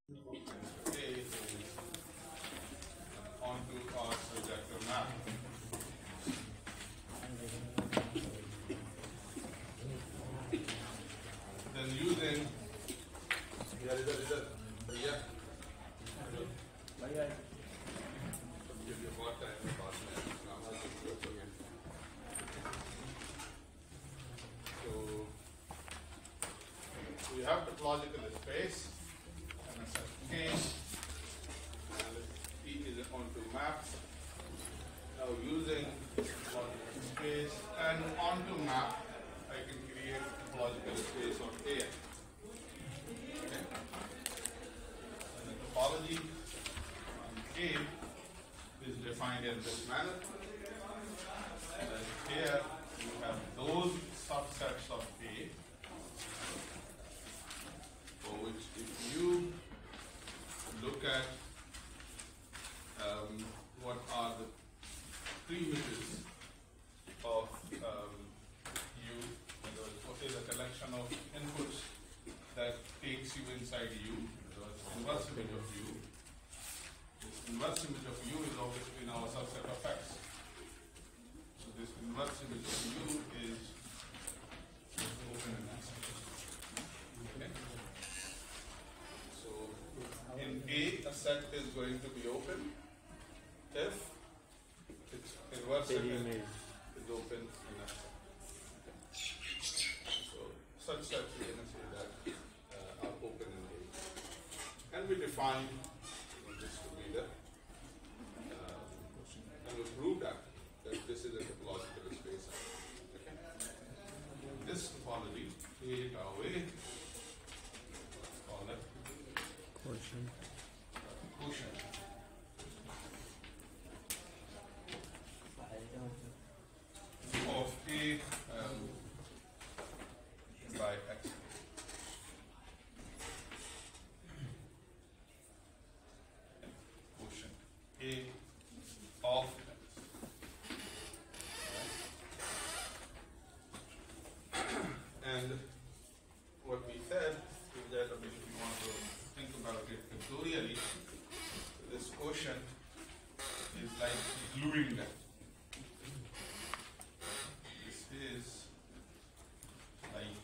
A is onto our projector map. Then using so we have topological space and a certain case, and P is onto map. Now using topological space and onto map, I can create topological space on A. Okay. And the topology on A is defined in this manner. And then here you have those subsets of A for which if you look at what are the primitives of U, what is a collection of inputs that takes you inside U, inverse image of U. This inverse image of U is obviously now a subset of X. So this inverse image of U is open in X. Okay. So in A set is going to be open if its inverse image is open in X. So such sets we can say that are open in A. And we define this to be the and we prove that this is a topological space. Okay. This topology, A tau A, let's call it quotient. Of A by X. Quotient A of X. And what we said is that if you want to think about it pictorially, this quotient is like gluing them. This is like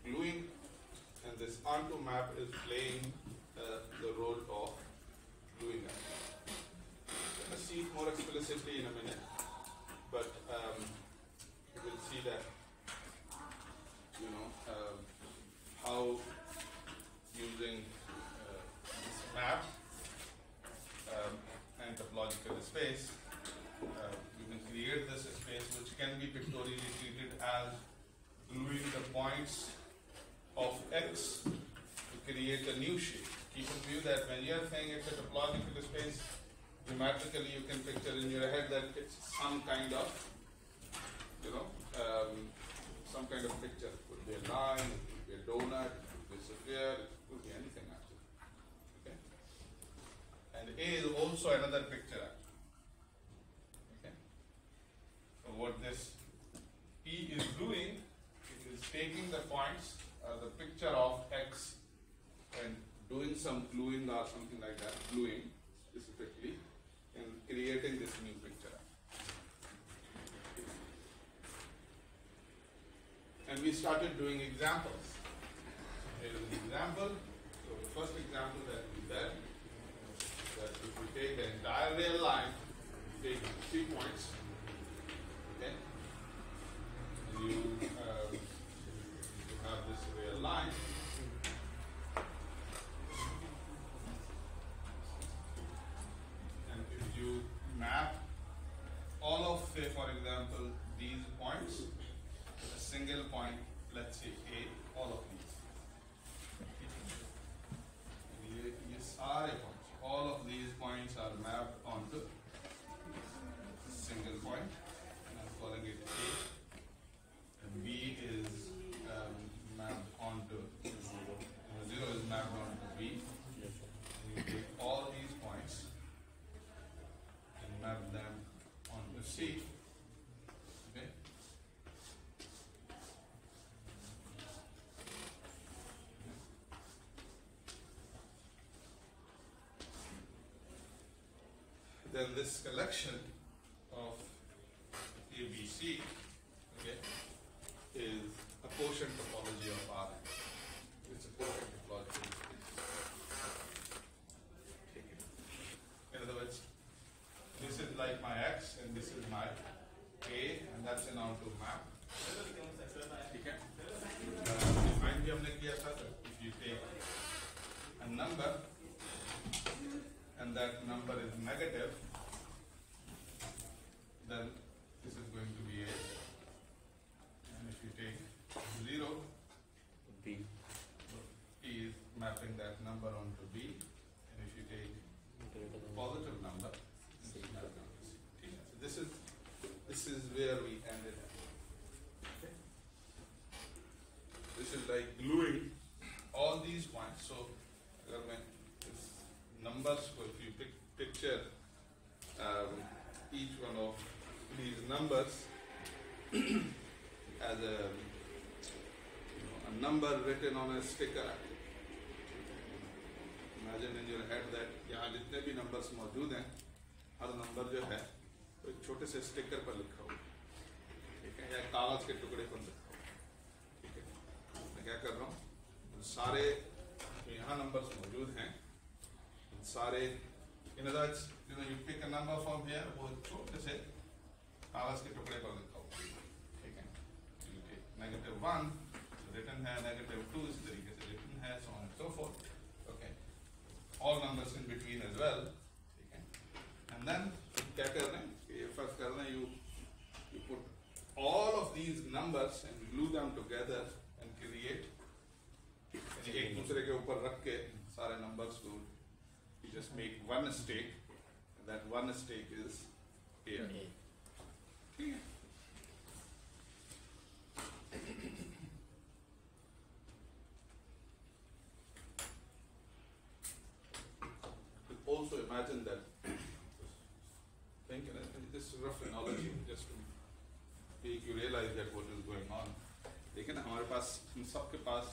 gluing, and this onto map is playing the role of gluing them. Let us see it more explicitly in a minute, but you will see that how using this map and topological space, you can create this space which can be pictorially treated as gluing the points of X to create a new shape. Keep in view that when you are saying it's a topological space, geometrically you can picture in your head that it's some kind of, some kind of picture. It could be a line, it could be a donut, it could be a sphere, it could be anything actually. Okay? And A is also another picture actually. Okay? So what this P is doing, it is taking the points, the picture of X, and doing some gluing or something like that, gluing specifically, and creating this new picture. And we started doing examples. Here is an example. So the first example that we said that if we take the entire real line, we take 3 points, okay, and you have this real line. And if you map all of, say for example, these points, a single point, let's say A, all of these. then this collection of ABC, okay, is a quotient topology of Rn. It's a quotient topology. In other words, this is like my X and this is my A, and that's an onto map. Okay. Define भी हमने किया था. If you take a number and that number is negative, then this is going to be A. And if you take 0, B. P is mapping that number onto B. And if you take positive number, this is mapping onto C. Okay. So this is where we ended up. Okay. This is like gluing all these points. So अगर मैं इस numbers को, if you picture each one of these numbers as a number written on a sticker. Imagine in your head that यहाँ जितने भी numbers मौजूद हैं, हर number जो है तो एक छोटे से sticker पर लिखा हुआ, ठीक है, या कागज के टुकड़े पर लिखा हुआ, ठीक है. मैं क्या कर रहा हूँ, सारे यहाँ numbers मौजूद हैं, सारे, in other words, you pick a number from here, वो छोटे से कागज के टुकड़े पर लिखा हुआ, ठीक है. You take -1 written है, -2 इस तरीके से written है, so on and so forth. Okay. All numbers in between as well. Okay. And then क्या कर रहे हैं? ये first कर रहे हैं, you put all of these numbers and glue them together and create. एक दूसरे के ऊपर रख के सारे numbers को you just make one stake, and that one stake is here. ठीक है. Also imagine that, think, this rough analogy just to make you realize that what is going on. लेकिन हमारे पास, हम सबके पास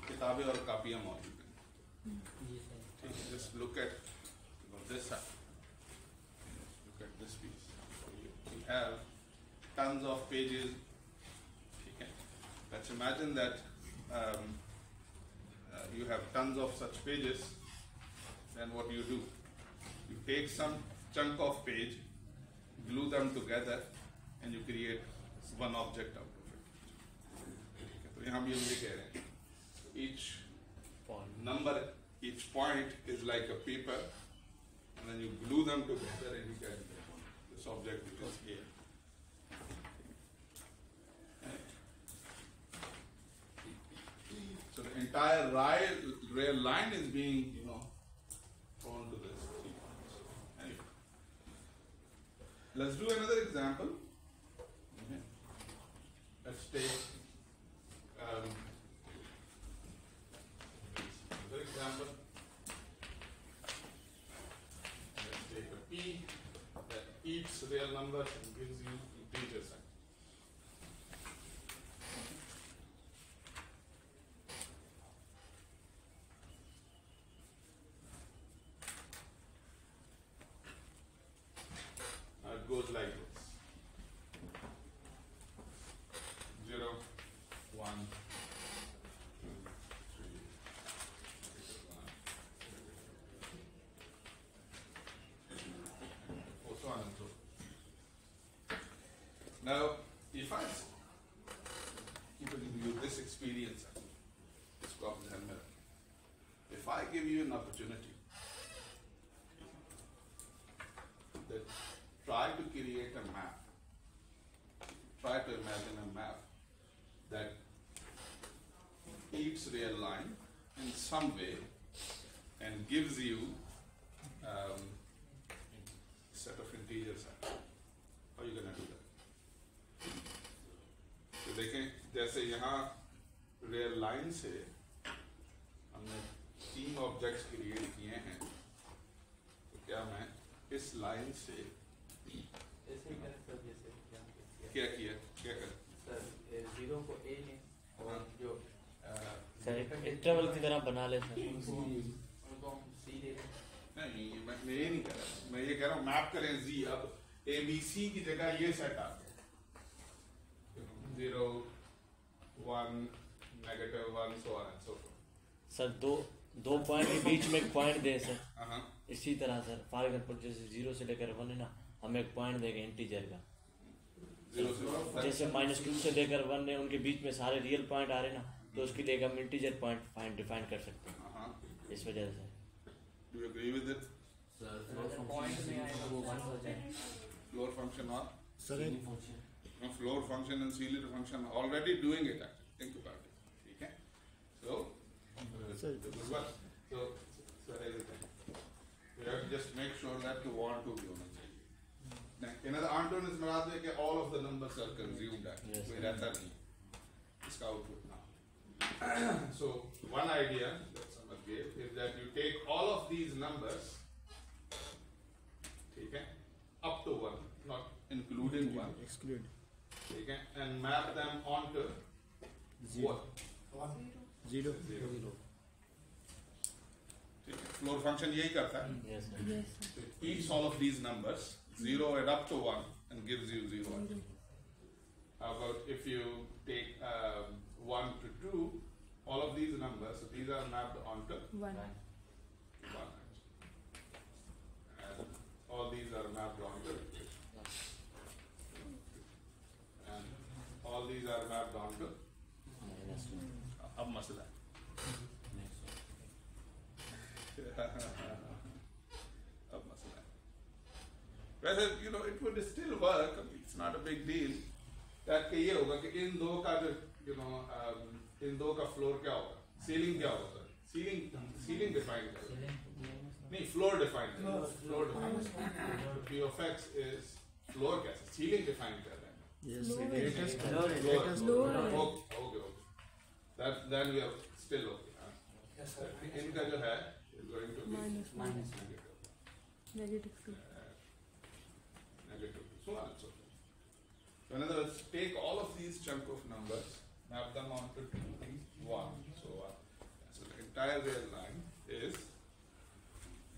किताबें और कापियाँ मौजूद हैं. Just look at this side. Look at this piece. You have tons of pages. Okay. Let's imagine that you have tons of such pages. Then what do? You take some chunk of page, glue them together, and you create one object out of it. Okay. So यहाँ भी हम ये कह रहे हैं. Each number, each point is like a paper, and then you glue them together and you get this object which is here. So the entire rail line is being, thrown to this 3 points. Anyway, let's do another example. Okay. Let's take another example. Let's take a P that eats real numbers and gives you integer sign. Now it goes like this. 0, 1, 2, 3, 4, so on and so forth. Now, if I give you this experience, if I give you an opportunity that try to create a map, try to imagine a map that eats real line in some way and gives you set of integers. How are you going to do that? तो देखें, जैसे यहाँ real line से हमने 3 objects create किए हैं, तो क्या मैं इस लाइन से क्या किया कर सर 0 को A है और जो सर इंटरवल की तरह बना लेते हैं. उनको हम C दे दें. नहीं, नहीं, मैं ये नहीं कह रहा, मैं ये कह रहा हूँ मैप करें Z, अब ABC की जगह ये सेट आ गया 0 1 -1 so on and so forth। Sir दो पॉइंट के बीच में एक पॉइंट दे सर, हाँ इसी तरह सर फॉर एग्जाम्पल जैसे 0 से लेकर 1 है ना, हमें एक पॉइंट देगा इंटीजर का, 0 से जैसे -2 से लेकर 1 है, उनके बीच में सारे रियल पॉइंट आ रहे ना, तो उसके लिए हम इंटीजर पॉइंट डिफाइन कर सकते हैं इस वजह से। Do you agree with it? Point में आएगा वो 1 हो जाए। Floor function or function floor function and ceiling function already doing it actually. Think about it. Okay? So, this is what. So here's the thing. You have to just make sure that you want to be on it. Now, another Anton is marad hai कि all of the numbers are consumed actually. Yes. कोई रहता नहीं इसका output now. So one idea that someone gave is that you take all of these numbers, ठीक है, up to 1, not including 1, exclude ठीक है, and map them onto what? 0 Zero. ठीक है, floor function यही करता है. Yes sir. So it eats all of these numbers, 0 and up to 1, and gives you 0. How about if you take 1 to 2, all of these numbers, so these are mapped onto 1 actually. And all these are mapped onto, and all these are mapped onto, अब मसला है। अब मसला है। वैसे you know it would still work, it's not a big deal, that के ये होगा कि इन दो का जो you know इन दो का फ्लोर क्या होगा, सीलिंग क्या होगा सर, सीलिंग डिफाइन करेगा, नहीं फ्लोर डिफाइन करेगा, floor define, P of x is floor कैसे, सीलिंग डिफाइन कर रहे हैं, yes latest floor okay, that then we are still okay, इनका जो है is going to be Minus. negative, negative, so on and so forth. So in other words, take all of these chunk of numbers, map them onto 2, 1, so on. So the entire real line is,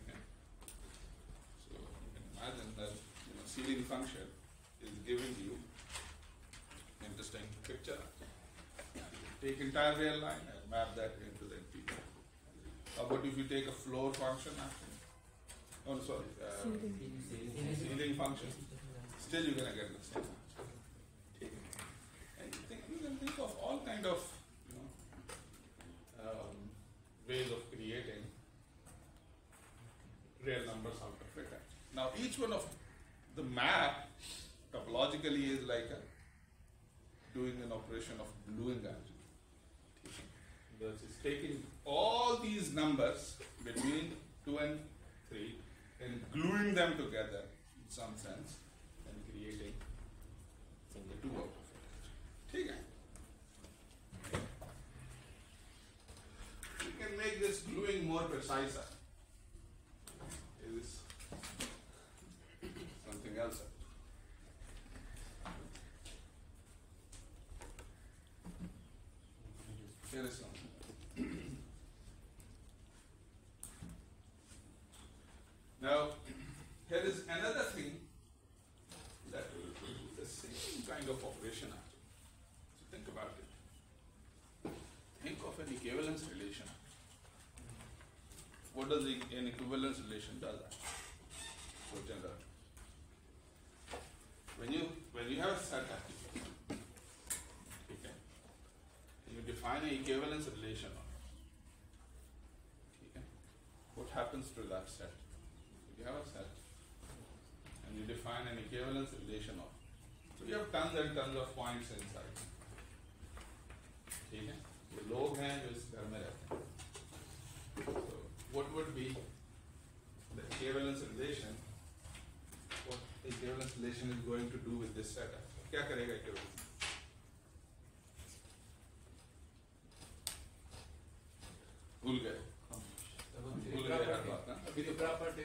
okay. So you can imagine that ceiling function is giving you interesting picture. Take entire real line and map that into the interior. How about if you take a floor function actually? Oh, sorry, ceiling function. Still you're gonna get the same answer. And you can think of all kind of ways of creating real numbers out of it. Now each one of the map topologically is like doing an operation of gluing actually. It's taking all these numbers between 2 and 3 and gluing them together in some sense and creating the 2 out of it. ठीक है? We can make this gluing more precise. Is something else. Here is something. Now, here is another thing that will do the same kind of operation actually. So think about it. Think of an equivalence relation. What does an equivalence relation do? So general. When you have a set actually, okay, you define an equivalence relation on it. Okay, what happens to that set? You have a set and you define an equivalence relation of it. So you have tons and tons of points inside. ठीक है, ये लोग हैं जो इस घर में रहते हैं. So what would be the equivalence relation? What the equivalence relation is going to do with this set? क्या करेगा equivalence? भूल गए हर बात ना. अभी तो प्रॉपर्टी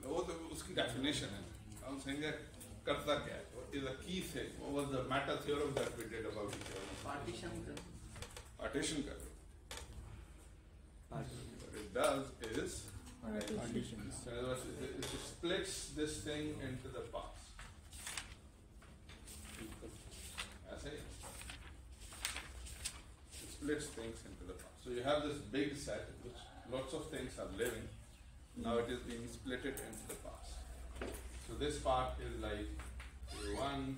वो तो उसकी डेफिनेशन है. हम कहेंगे करता क्या है? What is the key thing? What was the meta theorem that we did about equivalence? Partition. Partition कर. does is, Partitions. so in other words, it splits this thing into the parts. I say, it splits things into the parts. So you have this big set in which lots of things are living. Now it is being split it into the parts. So this part is like A1,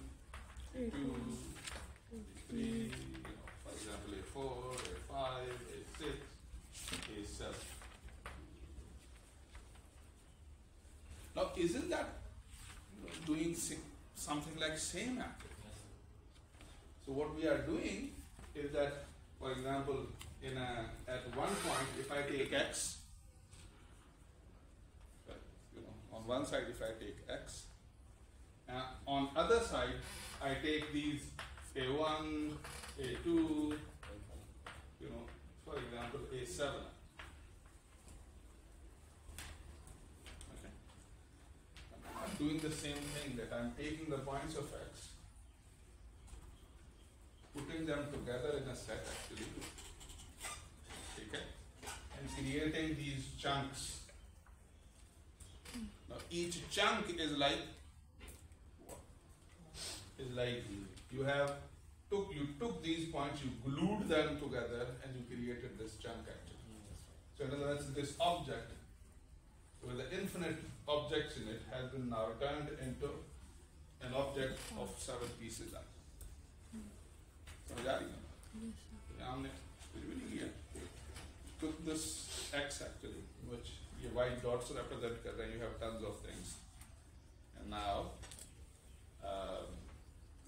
A2, A3, for example A4, A5, A6, A7. Now isn't that doing something like same activity? So what we are doing is that, for example, at one point, if I take X, on one side if I take X, on other side I take these A1, A2, for example A7. Okay. I'm doing the same thing, that I'm taking the points of X, putting them together in a set actually, okay, and creating these chunks. Now each chunk is like what? Is like you took these points, you glued them together, and you created this chunk actually. So in other words, this object with the infinite objects in it has been now turned into an object of 7 pieces. समझ आ रही है? हमने took this X actually, which your white dots represent कर रहे हैं, you have tons of things, and now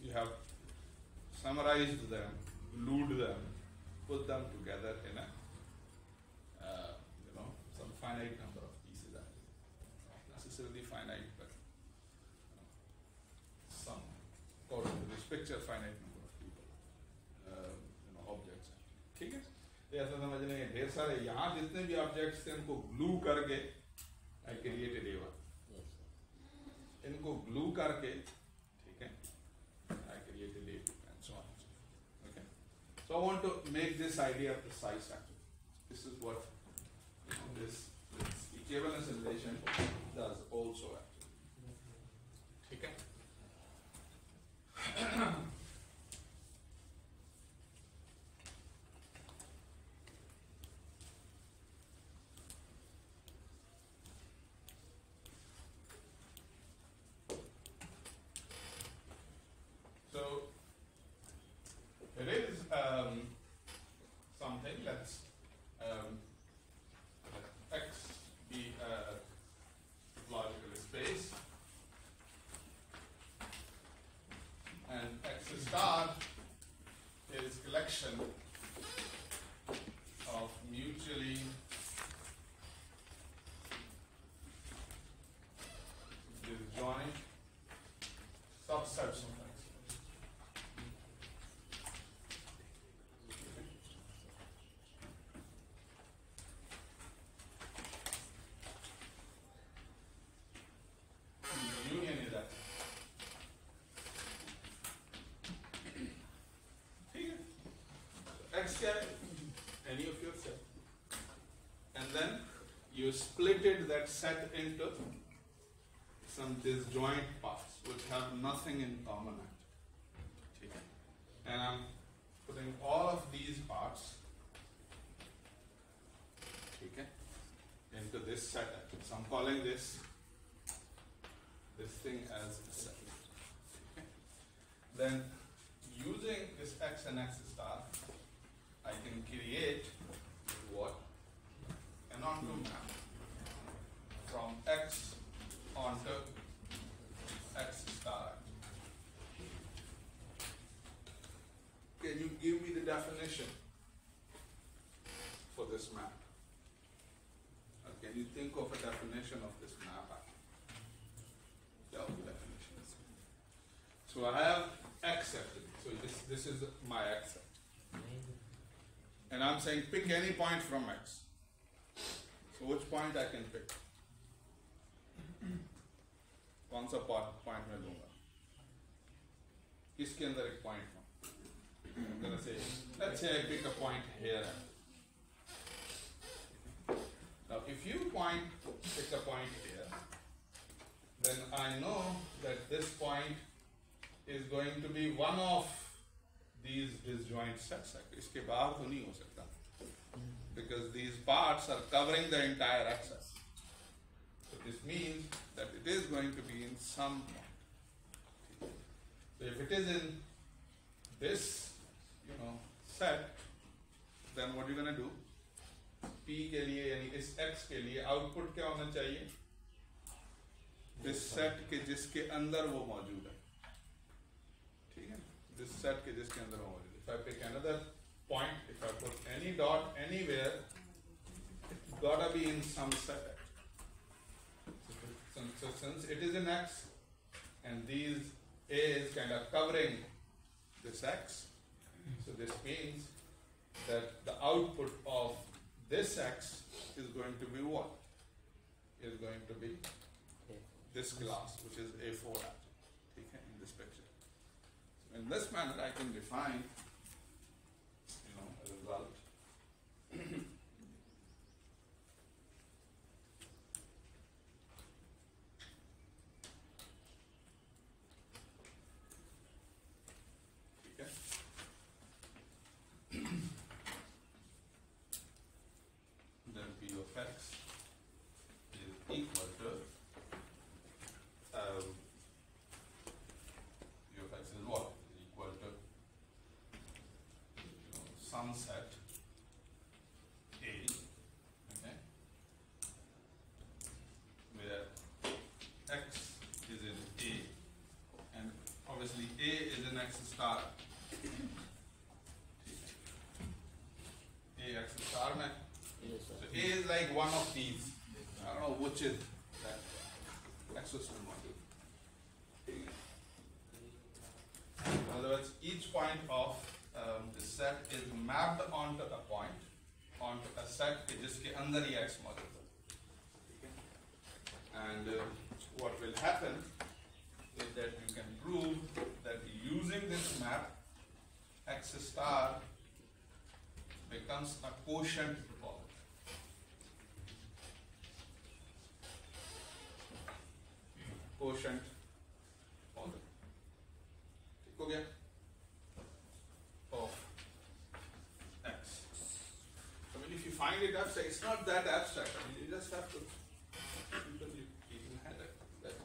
you have summarized them, glued them, put them together in a some finite number of pieces. Not necessarily finite, but some, according to this picture, finite number of people, objects. ठीक है? ऐसा समझने हैं, ढेर सारे यहाँ जितने भी ऑब्जेक्ट्स थे उनको ग्लू करके I created A1. इनको ग्लू करके, ठीक है, I created A2 and so on. Okay. So I want to make this idea precise actually. This is what this equivalence relation does also actually. ठीक है? So it is something let's let X be a logical space, and X star is collection of mutually disjoint subsets of X. Union is that. X क्या है? Any of your set. And then you splitted that set into some disjoint parts which have nothing in common actually. ठीक है? And I'm putting all of these parts, ठीक है, into this set actually. So I'm calling this thing as a set. Okay. Then using this X and X star, I can create what? An onto map from X onto X star. Can you give me the definition for this map? Or can you think of a definition of this map? So I have X actually. So this is my X. And I'm saying pick any point from X. So which point I can pick? कौन सा point मैं लूँगा? किसके अंदर एक point हो? I'm gonna say, let's say I pick a point here. point, pick a point here, then I know that this point is going to be one of these disjoint sets. इसके बाहर तो नहीं हो सकता, because these parts are covering the entire axis. So this means that it is going to be in some point. So if it is in this, set, then what are you going to do? P के लिए यानी इस x के लिए output क्या होना चाहिए? This set के जिसके अंदर वो मौजूद है, ठीक है? This set के जिसके अंदर वो मौजूद है. If I pick another point, if I put any dot anywhere, it's gotta be in some set. So since it is in x, and these A is kind of covering this x, so this means that the output of this x is going to be what? Is going to be this glass, which is A4 actually, okay, in this picture. So in this manner, I can define, a result. Okay. Then P of x is equal to P of x is what? Is equal to some set A, okay, where x is in A, and obviously A is in x star. A x star में. Yes, So sir. A is like one of these. I don't know which is that exosome module. In other words, each point of the set is mapped onto a point, onto a set जिसके अंदर ही x मौजूद है. And what will happen is that you can prove that using this map, x star becomes a quotient topology. Quotient topology. ठीक हो गया? Of x. I mean, if you find it abstract, it's not that abstract. I mean, you just have to simply keep in head that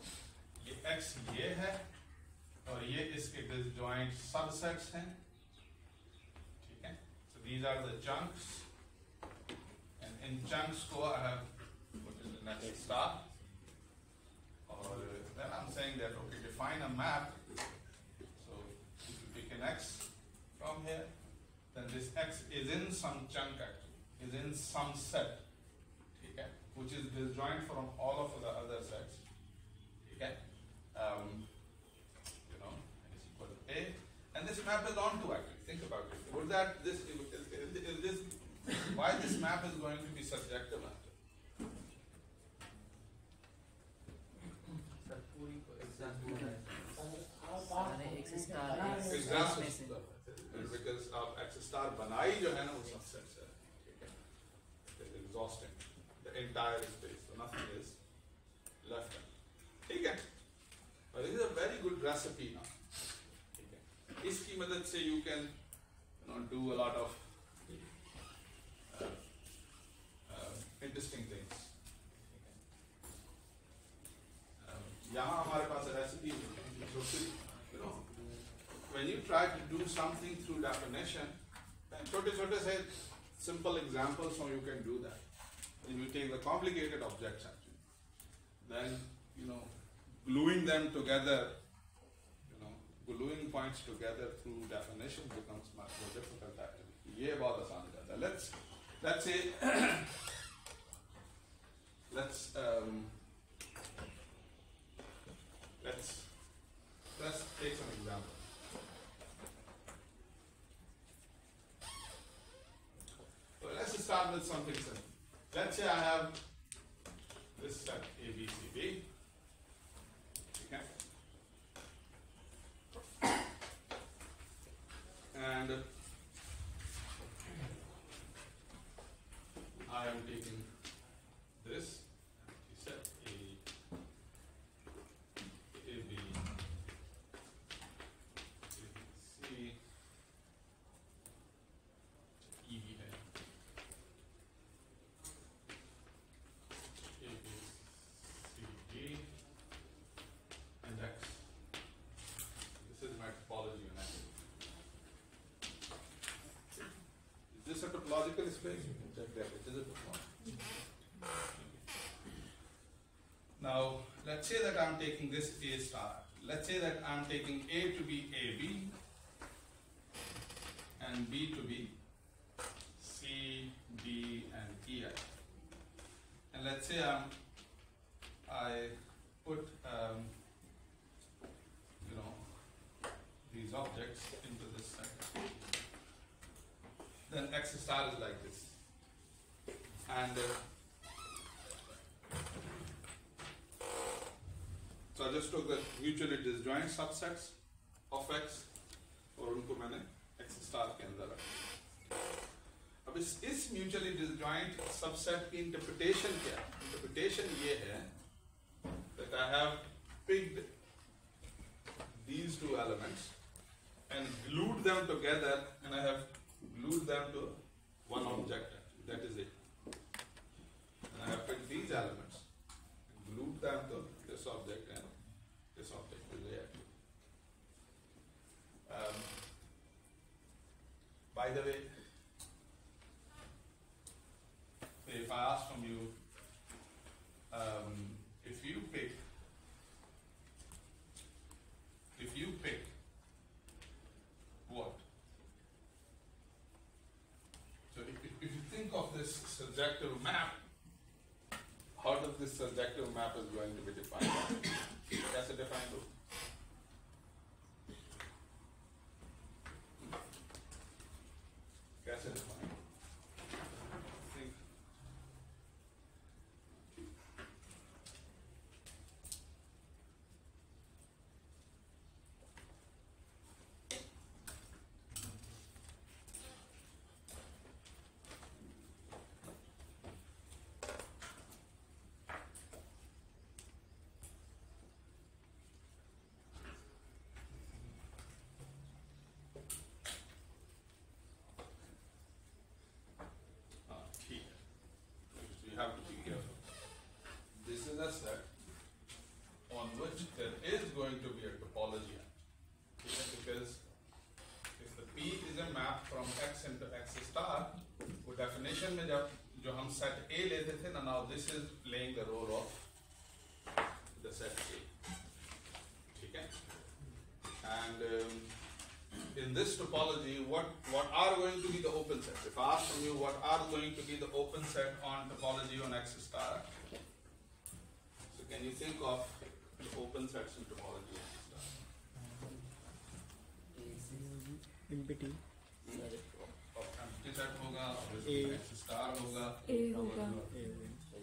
ये x ये है और ये इसके disjoint subsets हैं. ठीक है? So these are the chunks, and in chunks को I have put in the next star. Or then I'm saying that okay, define a map. So if you pick an x from here, then this x is in some chunk actually, is in some set, okay, which is disjoint from all of the other sets, okay, and it's equal to A, and this map is onto actually. Think about it. Would that this is this why this map is going to be subjective actually? Because of x star बनाई जो है ना वो subsets है, ठीक है? It is exhausting the entire space, so nothing is left. ठीक है? But this is a very good recipe now. ठीक है? इसकी मदद से you can do a lot of interesting things. यहाँ हमारे पास recipe है. When you try to do something through definition, then छोटे से simple examples so you can do that. Then you take the complicated objects actually, then gluing them together, gluing points together through definition becomes much more difficult actually. ये बहुत आसान हो जाता है. Let's say let's take some examples. So let's start with something simple. Let's say I have this set A, B, C, D. Okay. And I am taking this topological space? You can check that it is a topological. Now, let's say that I'm taking this A star. Let's say that I'm taking A to be AB and B to be C, D, and EI. And let's say I put these objects into this set. Then X star is like this. And so I just took the mutually disjoint subsets of X और उनको मैंने X star के अंदर रखा. अब इस mutually disjoint subset की interpretation क्या है? Interpretation ये है that I have picked these two elements and glued them together, and I have glued them to one object. That is it. And I have picked these elements and glued them to this object and this object is there. By the way, if I ask from you, if you pick what? So if you think of this surjective map, how does this surjective map is going to be defined? That's a defined rule. That's a defined. Think. You have to be careful. This is a set on which there is going to be a topology. Because if the P is a map from X into X star, वो definition में जब जो हम set A लेते थे ना, now this is playing the role of the set A. ठीक है? And in this topology, what are going to be the open sets? If I ask from you what are going to be the open set on topology on X star, so can you think of the open sets in topology on X star? empty Empty set होगा, A. X star होगा, A होगा.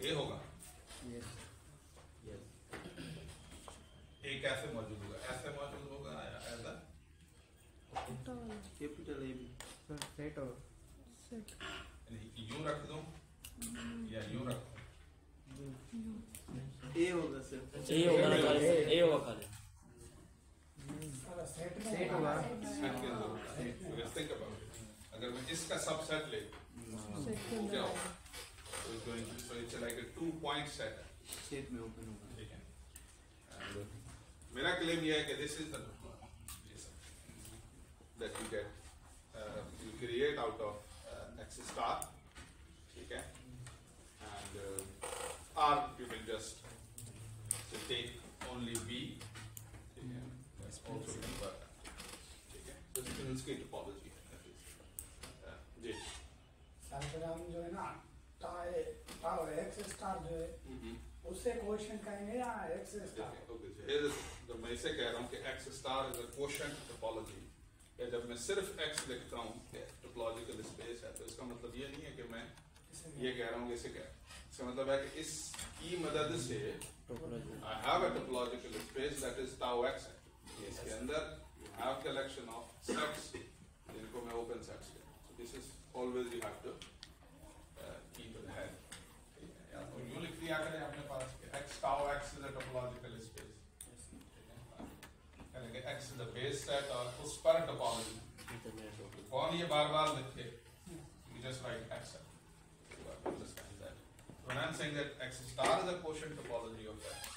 A होगा. yes A कैसे मौजूद होगा? ऐसे मौजूद होगा या ऐसा? Capital A B sir set or यूं रख दूं या यूं रख दूं? ए होगा सर ए होगा ना खाली, ए होगा खाली. set होगा Set के अंदर होगा. Because think about it. अगर मैं इसका subset ले, क्या होगा? So it's like a 2-point set. Set में ओपन होगा. ठीक है. And मेरा claim ये है कि this is the that you get, you create out of X star, ठीक है? And or you can just take only B, ठीक है? That's also can work. ठीक है? So this is की topology है. जी. अगर हम जो है ना टाउ एक्स स्टार जो है उससे क्वेश्चन कहेंगे या एक्स स्टार. Okay. तो मैं इसे कह रहा हूँ कि X star is a quotient topology. या जब मैं सिर्फ X लिखता हूँ टोपोलॉजिकल स्पेस है, तो इसका मतलब ये नहीं है कि मैं ये कह रहा हूँ इसे कह. इसका मतलब है कि इसकी मदद से I have a topological space that is tau X है. इसके अंदर you have collection of sets जिनको मैं open sets कहता हूँ. So this is always you have to keep in head. या तो यूँ लिख दिया करें अपने पास कि X tau X is a topological space. X is the base set और उस पर topology. कौन ये बार-बार लिखे? You just write X set. When I'm saying that X star is a quotient topology of X,